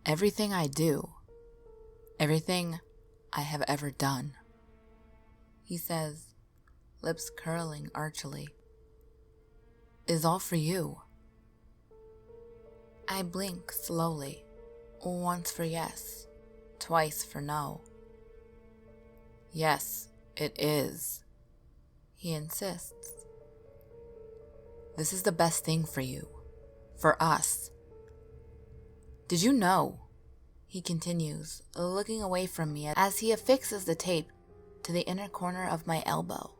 Everything I do, everything I have ever done, he says, lips curling archly, is all for you. I blink slowly, once for yes, twice for no. Yes, it is, he insists. This is the best thing for you, for us. Did you know, he continues, looking away from me as he affixes the tape to the inner corner of my elbow,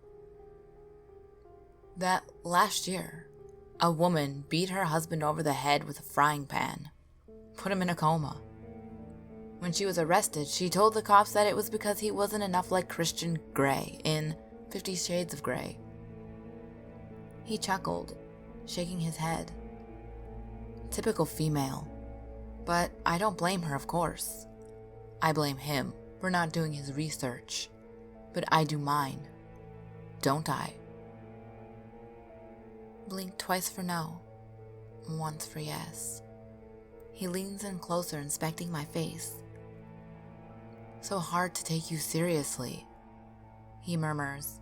that last year, a woman beat her husband over the head with a frying pan, put him in a coma. When she was arrested, she told the cops that it was because he wasn't enough like Christian Grey in 50 Shades of Grey. He chuckled, shaking his head. Typical female. But I don't blame her, of course. I blame him for not doing his research. But I do mine, don't I? Blink twice for no, once for yes. He leans in closer, inspecting my face. So hard to take you seriously, he murmurs.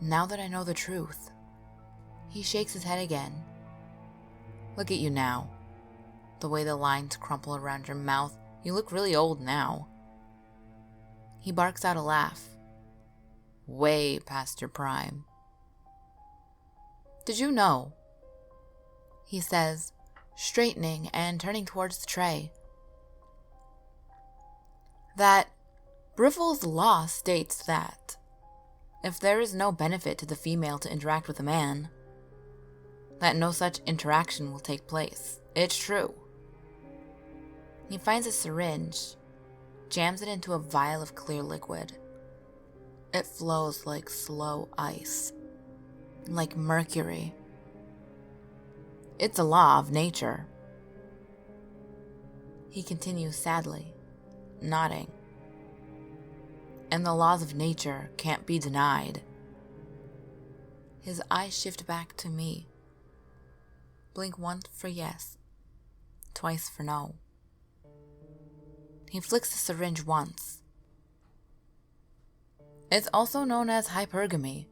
Now that I know the truth. He shakes his head again. Look at you now. The way the lines crumple around your mouth, you look really old now. He barks out a laugh. Way past your prime. Did you know? He says, straightening and turning towards the tray, that Briffel's law states that if there is no benefit to the female to interact with a man, that no such interaction will take place. It's true. He finds a syringe, jams it into a vial of clear liquid. It flows like slow ice, like mercury. It's a law of nature. He continues sadly, nodding. And the laws of nature can't be denied. His eyes shift back to me. Blink once for yes, twice for no. He flicks the syringe once. It's also known as hypergamy,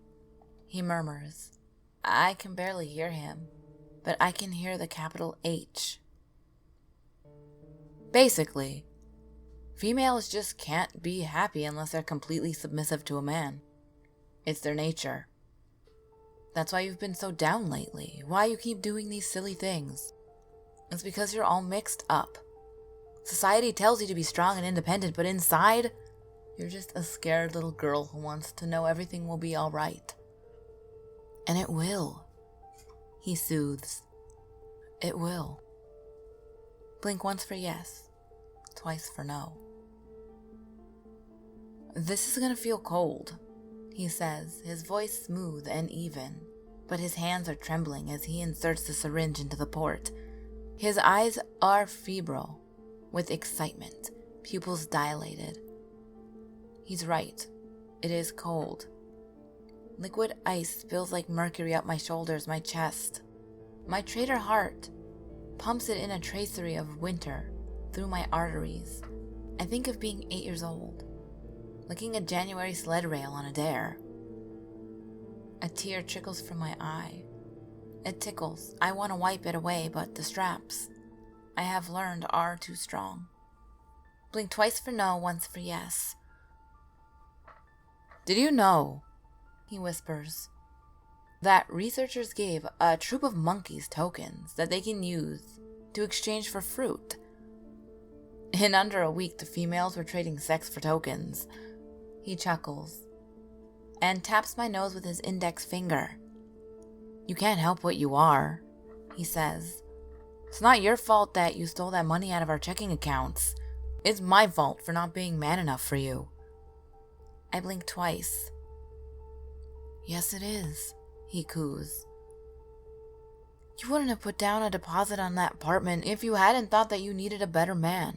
he murmurs. I can barely hear him, but I can hear the capital H. Basically, females just can't be happy unless they're completely submissive to a man. It's their nature. That's why you've been so down lately, why you keep doing these silly things. It's because you're all mixed up. Society tells you to be strong and independent, but inside, you're just a scared little girl who wants to know everything will be alright. And it will. He soothes. It will. Blink once for yes, twice for no. This is gonna feel cold, he says, his voice smooth and even, but his hands are trembling as he inserts the syringe into the port. His eyes are febrile with excitement, pupils dilated. He's right. It is cold. Liquid ice spills like mercury up my shoulders, my chest. My traitor heart pumps it in a tracery of winter through my arteries. I think of being 8 years old, licking a January sled rail on a dare. A tear trickles from my eye. It tickles. I want to wipe it away, but the straps, I have learned, are too strong. Blink twice for no, once for yes. Did you know, he whispers, that researchers gave a troop of monkeys tokens that they can use to exchange for fruit? In under a week, the females were trading sex for tokens. He chuckles and taps my nose with his index finger. You can't help what you are, he says. It's not your fault that you stole that money out of our checking accounts. It's my fault for not being man enough for you. I blink twice. Yes, it is, he coos. You wouldn't have put down a deposit on that apartment if you hadn't thought that you needed a better man.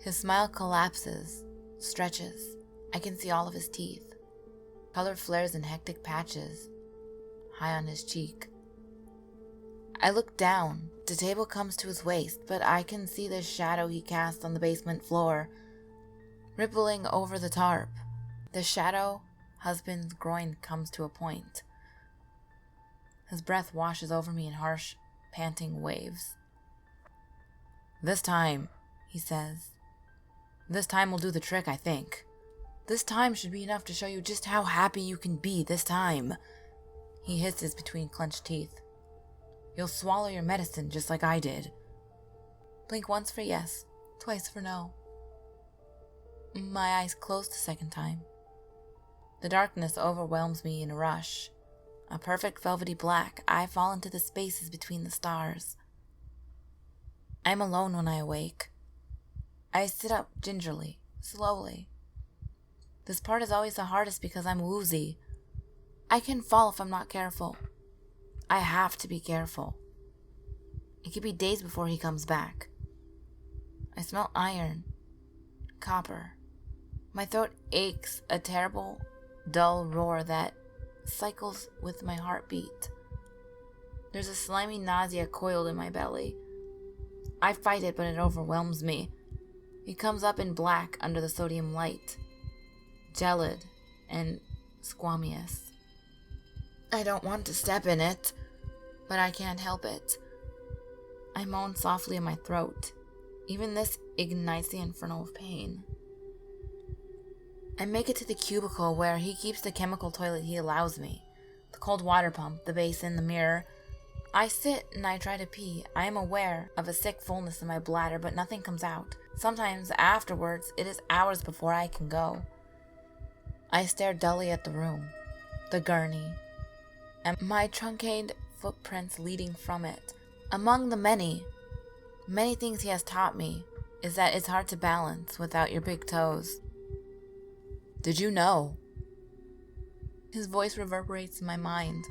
His smile collapses, stretches. I can see all of his teeth. Color flares in hectic patches, high on his cheek. I look down. The table comes to his waist, but I can see the shadow he cast on the basement floor, rippling over the tarp. The shadow husband's groin comes to a point. His breath washes over me in harsh, panting waves. "This time," he says. "This time will do the trick, I think. This time should be enough to show you just how happy you can be this time." He hisses between clenched teeth. "You'll swallow your medicine just like I did." Blink once for yes, twice for no. My eyes close the second time. The darkness overwhelms me in a rush. A perfect velvety black, I fall into the spaces between the stars. I am alone when I awake. I sit up gingerly, slowly. This part is always the hardest because I'm woozy. I can fall if I'm not careful. I have to be careful. It could be days before he comes back. I smell iron, copper. My throat aches, a terrible, dull roar that cycles with my heartbeat. There's a slimy nausea coiled in my belly. I fight it, but it overwhelms me. It comes up in black under the sodium light, gelid and squamous. I don't want to step in it, but I can't help it. I moan softly in my throat. Even this ignites the inferno of pain. I make it to the cubicle where he keeps the chemical toilet he allows me. The cold water pump, the basin, the mirror. I sit and I try to pee. I am aware of a sick fullness in my bladder, but nothing comes out. Sometimes afterwards, it is hours before I can go. I stare dully at the room, the gurney, and my truncated footprints leading from it. Among the many things he has taught me is that it's hard to balance without your big toes. "Did you know?" His voice reverberates in my mind.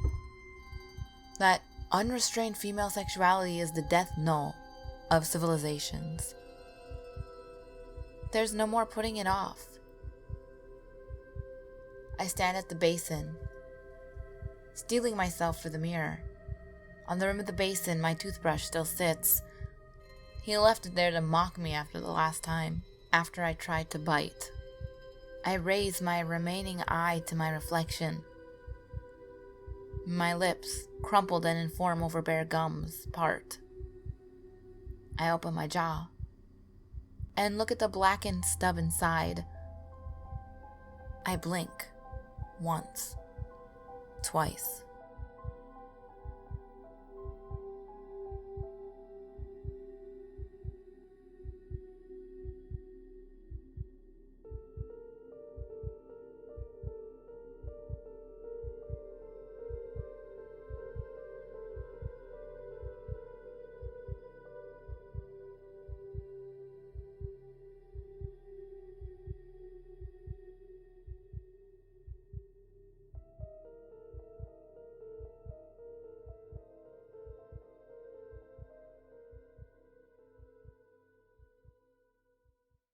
"That unrestrained female sexuality is the death knell of civilizations. There's no more putting it off." I stand at the basin, steeling myself for the mirror. On the rim of the basin, my toothbrush still sits. He left it there to mock me after the last time, after I tried to bite. I raise my remaining eye to my reflection. My lips, crumpled and informed over bare gums, part. I open my jaw and look at the blackened stub inside. I blink once, twice.